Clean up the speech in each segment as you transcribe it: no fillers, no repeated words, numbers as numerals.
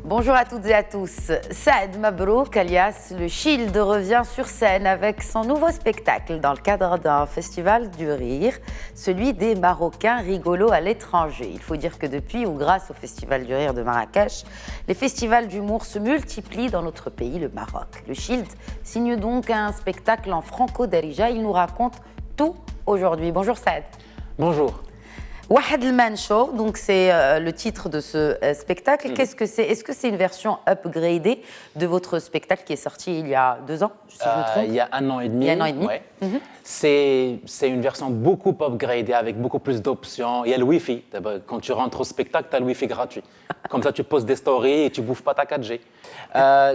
Bonjour à toutes et à tous. Saad Mabrouk, alias le Shield, revient sur scène avec son nouveau spectacle dans le cadre d'un festival du rire, celui des Marocains rigolos à l'étranger. Il faut dire que depuis ou grâce au festival du rire de Marrakech, les festivals d'humour se multiplient dans notre pays, le Maroc. Le Shield signe donc un spectacle en franco-darija. Il nous raconte tout aujourd'hui. Bonjour Saad. Bonjour. Wahed el-Man Show, donc c'est le titre de ce spectacle. Qu'est-ce que c'est? Est-ce que c'est une version upgradée de votre spectacle qui est sorti il y a 2 ans, si je me trompe? Il y a 1 an et demi. Il y a 1 an et demi. Ouais. C'est une version beaucoup upgradée avec beaucoup plus d'options. Il y a le Wi-Fi. Quand tu rentres au spectacle, tu as le Wi-Fi gratuit. Comme ça, tu poses des stories et tu bouffes pas ta 4G.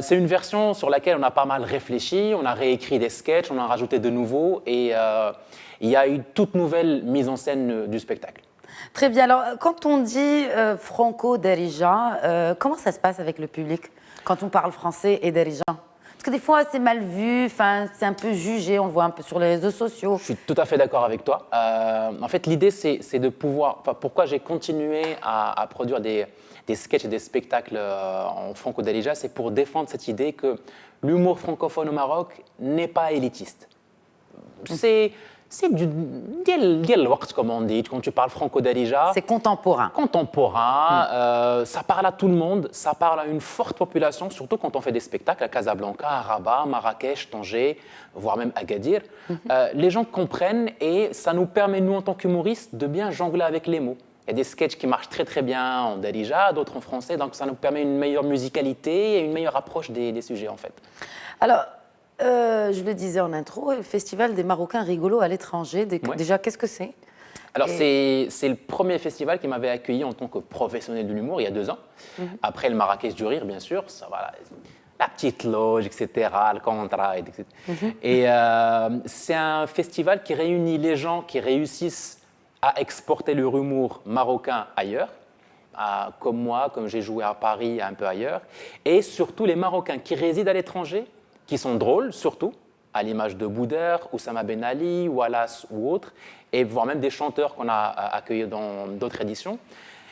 C'est une version sur laquelle on a pas mal réfléchi. On a réécrit des sketchs, on a rajouté de nouveaux et il y a une toute nouvelle mise en scène du spectacle. Très bien. Alors, quand on dit franco-darija, comment ça se passe avec le public quand on parle français et darija? Parce que des fois, c'est mal vu, c'est un peu jugé, on le voit un peu sur les réseaux sociaux. Je suis tout à fait d'accord avec toi. En fait, l'idée, c'est de pouvoir... Pourquoi j'ai continué à produire des sketchs et des spectacles en franco-darija, c'est pour défendre cette idée que l'humour francophone au Maroc n'est pas élitiste. C'est du comme on dit, quand tu parles franco-darija. C'est contemporain. Ça parle à tout le monde, ça parle à une forte population, surtout quand on fait des spectacles à Casablanca, à Rabat, Marrakech, Tanger, voire même Agadir. Les gens comprennent et ça nous permet, nous, en tant qu'humoristes, de bien jongler avec les mots. Il y a des sketchs qui marchent très très bien en darija, d'autres en français, donc ça nous permet une meilleure musicalité et une meilleure approche des sujets, en fait. Alors, je le disais en intro, le Festival des Marocains rigolos à l'étranger. Déjà, qu'est-ce que c'est? Alors, c'est le premier festival qui m'avait accueilli en tant que professionnel de l'humour il y a 2 ans. Après le Marrakech du rire, bien sûr, ça, voilà, la petite loge, etc., le contrat, etc. Et c'est un festival qui réunit les gens qui réussissent à exporter leur humour marocain ailleurs, comme moi, comme j'ai joué à Paris, un peu ailleurs, et surtout les Marocains qui résident à l'étranger, qui sont drôles, surtout, à l'image de Boudère, Oussama Ben Ali, Wallace ou autres, et voire même des chanteurs qu'on a accueillis dans d'autres éditions.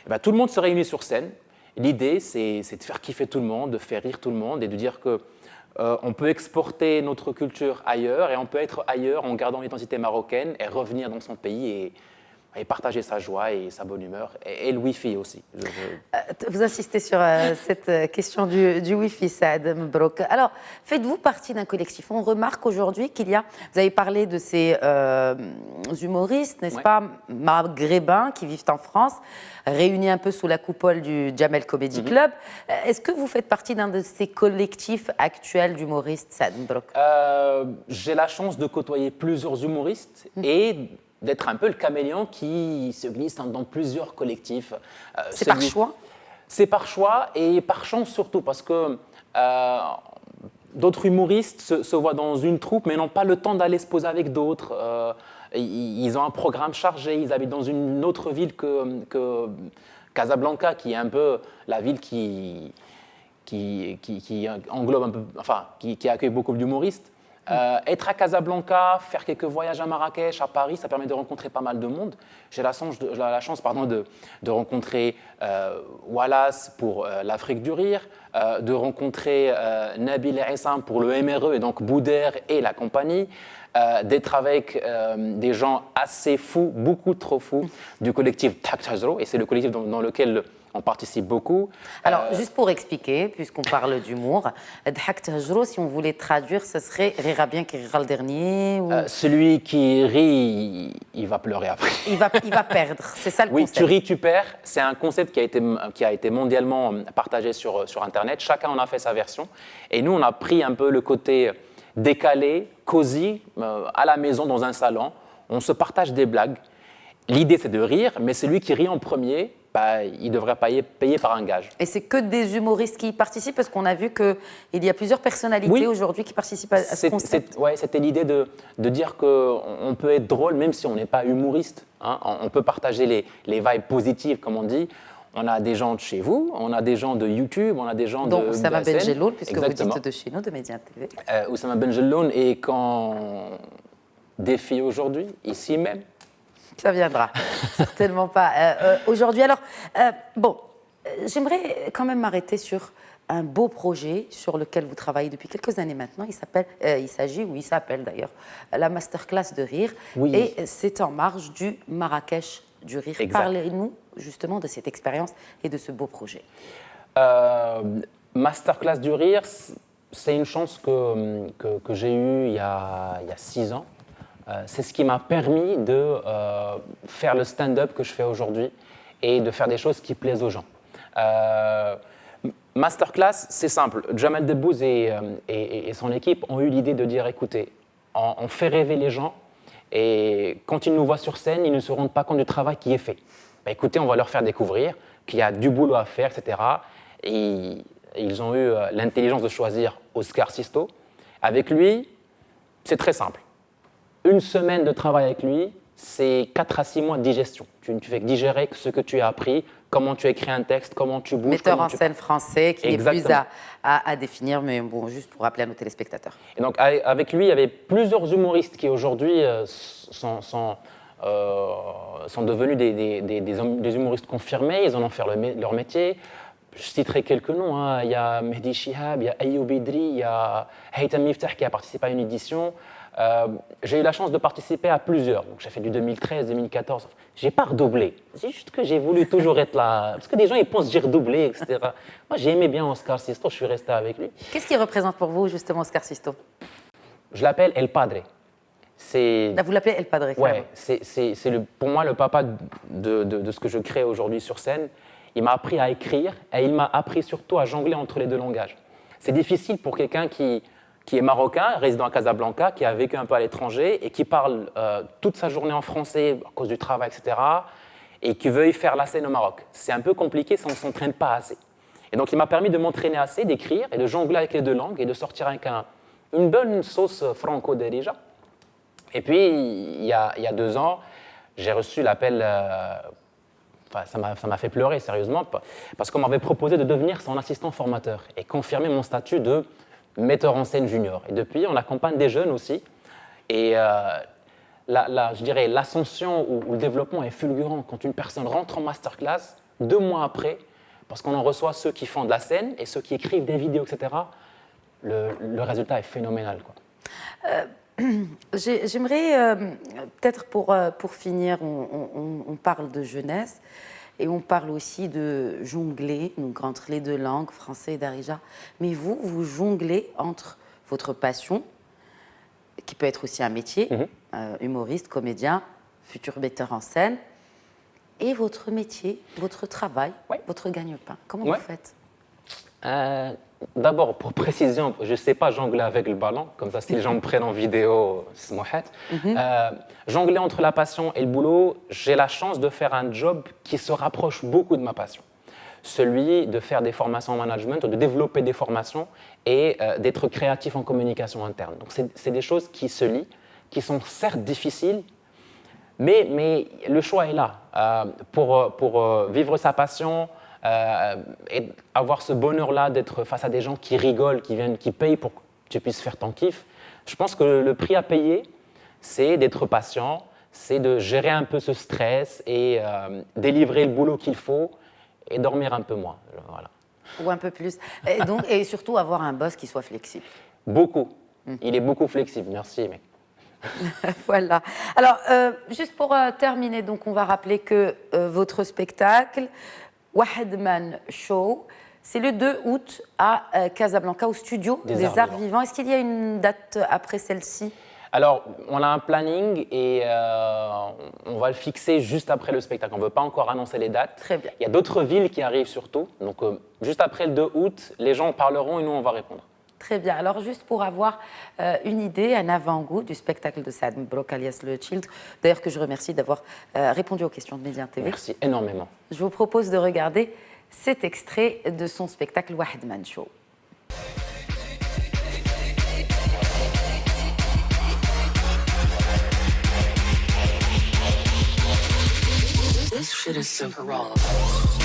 Et bien, tout le monde se réunit sur scène. L'idée, c'est de faire kiffer tout le monde, de faire rire tout le monde et de dire qu'on peut exporter notre culture ailleurs et on peut être ailleurs en gardant l'identité marocaine et revenir dans son pays et partager sa joie et sa bonne humeur, et le Wi-Fi aussi. Vous insistez sur cette question du Wi-Fi, Saad Mabrouk. Alors, faites-vous partie d'un collectif? On remarque aujourd'hui qu'il y a, vous avez parlé de ces humoristes, n'est-ce pas, maghrébins qui vivent en France, réunis un peu sous la coupole du Jamel Comedy Club. Est-ce que vous faites partie d'un de ces collectifs actuels d'humoristes, Saad Mabrouk? J'ai la chance de côtoyer plusieurs humoristes et d'être un peu le caméléon qui se glisse dans plusieurs collectifs. C'est par choix? C'est par choix et par chance surtout, parce que d'autres humoristes se voient dans une troupe mais n'ont pas le temps d'aller se poser avec d'autres. Ils ont un programme chargé, ils habitent dans une autre ville que Casablanca, qui est un peu la ville qui englobe un peu, enfin, qui accueille beaucoup d'humoristes. Être à Casablanca, faire quelques voyages à Marrakech, à Paris, ça permet de rencontrer pas mal de monde. J'ai la chance de rencontrer Wallace pour l'Afrique du Rire, de rencontrer Nabil Essam pour le MRE et donc Boudère et la compagnie, d'être avec des gens assez fous, beaucoup trop fous, du collectif Dhakt Hajro, et c'est le collectif dans lequel on participe beaucoup. Alors, juste pour expliquer, puisqu'on parle d'humour, Dhakt Hajro, si on voulait traduire, ce serait rira bien qui rira le dernier ou... Celui qui rit, il va pleurer après. Il va perdre, c'est ça le concept. Oui, tu ris, tu perds. C'est un concept qui a été mondialement partagé sur Internet. Chacun en a fait sa version. Et nous, on a pris un peu le côté décalé, cosy, à la maison, dans un salon. On se partage des blagues. L'idée, c'est de rire, mais celui qui rit en premier, il devrait payer par un gage. Et c'est que des humoristes qui y participent, parce qu'on a vu qu'il y a plusieurs personnalités aujourd'hui qui participent à ce concept. Oui, c'était l'idée de dire qu'on peut être drôle même si on n'est pas humoriste. Hein. On peut partager les vibes positives, comme on dit. On a des gens de chez vous, on a des gens de YouTube, on a des gens donc, de Oussama Ben Jelloun, puisque exactement. vous dites de chez nous, de Média TV. Oussama Ben Jelloun, et quand défi aujourd'hui, ici même. Ça viendra, certainement pas aujourd'hui. Alors, j'aimerais quand même m'arrêter sur un beau projet sur lequel vous travaillez depuis quelques années maintenant. Il s'appelle d'ailleurs la Masterclass de rire. Oui. Et c'est en marge du Marrakech du rire. Exact. Parlez-nous justement de cette expérience et de ce beau projet. Masterclass du rire, c'est une chance que j'ai eue il y a 6 ans. C'est ce qui m'a permis de faire le stand-up que je fais aujourd'hui et de faire des choses qui plaisent aux gens. Masterclass, c'est simple. Jamel Debbouze et son équipe ont eu l'idée de dire, écoutez, on fait rêver les gens et quand ils nous voient sur scène, ils ne se rendent pas compte du travail qui est fait. Bah, écoutez, on va leur faire découvrir qu'il y a du boulot à faire, etc. Et ils ont eu l'intelligence de choisir Oscar Sisto. Avec lui, c'est très simple. Une semaine de travail avec lui, c'est 4 à 6 mois de digestion. Tu fais digérer ce que tu as appris, comment tu écris un texte, comment tu bouges. Metteur en scène français qui Exactement. est plus à définir, mais bon, juste pour rappeler à nos téléspectateurs. Et donc, avec lui, il y avait plusieurs humoristes qui aujourd'hui sont devenus des humoristes confirmés. Ils en ont fait leur métier. Je citerai quelques noms. Hein. Il y a Mehdi Chihab, il y a Ayoub Idri, il y a Haytham Miftah qui a participé à une édition. J'ai eu la chance de participer à plusieurs. Donc, j'ai fait du 2013, 2014. Je n'ai pas redoublé. C'est juste que j'ai voulu toujours être là. Parce que des gens, ils pensent que j'ai redoublé, etc. Moi, j'ai aimé bien Oscar Sisto. Je suis resté avec lui. Qu'est-ce qui représente pour vous, justement, Oscar Sisto? Je l'appelle El Padre. Là, vous l'appelez El Padre. Ouais, c'est pour moi le papa de ce que je crée aujourd'hui sur scène. Il m'a appris à écrire et il m'a appris surtout à jongler entre les deux langages. C'est difficile pour quelqu'un qui est marocain, résident à Casablanca, qui a vécu un peu à l'étranger et qui parle toute sa journée en français à cause du travail, etc. et qui veuille faire la scène au Maroc. C'est un peu compliqué si on ne s'entraîne pas assez. Et donc il m'a permis de m'entraîner assez, d'écrire et de jongler avec les deux langues et de sortir avec une bonne sauce franco-derija. Et puis, il y a 2 ans, j'ai reçu l'appel, ça m'a fait pleurer sérieusement, parce qu'on m'avait proposé de devenir son assistant formateur et confirmer mon statut de metteur en scène junior. Et depuis, on accompagne des jeunes aussi. Et je dirais l'ascension ou le développement est fulgurant quand une personne rentre en masterclass 2 mois après, parce qu'on en reçoit ceux qui font de la scène et ceux qui écrivent des vidéos, etc. Le résultat est phénoménal, quoi. J'aimerais, peut-être pour finir, on parle de jeunesse et on parle aussi de jongler, donc entre les deux langues, français et darija. Mais vous jonglez entre votre passion, qui peut être aussi un métier, humoriste, comédien, futur metteur en scène, et votre métier, votre travail, votre gagne-pain. Comment vous faites? D'abord, pour précision, je ne sais pas jongler avec le ballon, comme ça si les gens me prennent en vidéo, c'est mouhette. Jongler entre la passion et le boulot, j'ai la chance de faire un job qui se rapproche beaucoup de ma passion. Celui de faire des formations en management, de développer des formations et d'être créatif en communication interne. Donc c'est des choses qui se lient, qui sont certes difficiles, mais le choix est là. Pour vivre sa passion, et avoir ce bonheur-là d'être face à des gens qui rigolent, qui payent pour que tu puisses faire ton kiff, je pense que le prix à payer, c'est d'être patient, c'est de gérer un peu ce stress et délivrer le boulot qu'il faut et dormir un peu moins. Voilà. Ou un peu plus. Et surtout avoir un boss qui soit flexible. Beaucoup. Il est beaucoup flexible, merci mec. Voilà. Alors, juste pour terminer, donc on va rappeler que votre spectacle, Wahedman Show, c'est le 2 août à Casablanca, au studio des Arts Vivants. Est-ce qu'il y a une date après celle-ci? Alors, on a un planning et on va le fixer juste après le spectacle. On ne veut pas encore annoncer les dates. Très bien. Il y a d'autres villes qui arrivent surtout. Donc, juste après le 2 août, les gens parleront et nous, on va répondre. Très bien. Alors, juste pour avoir une idée, un avant-goût du spectacle de Saad Mabrouk alias Le Child, d'ailleurs que je remercie d'avoir répondu aux questions de Média TV. Merci énormément. Je vous propose de regarder cet extrait de son spectacle Wahedman Show. This shit is super raw.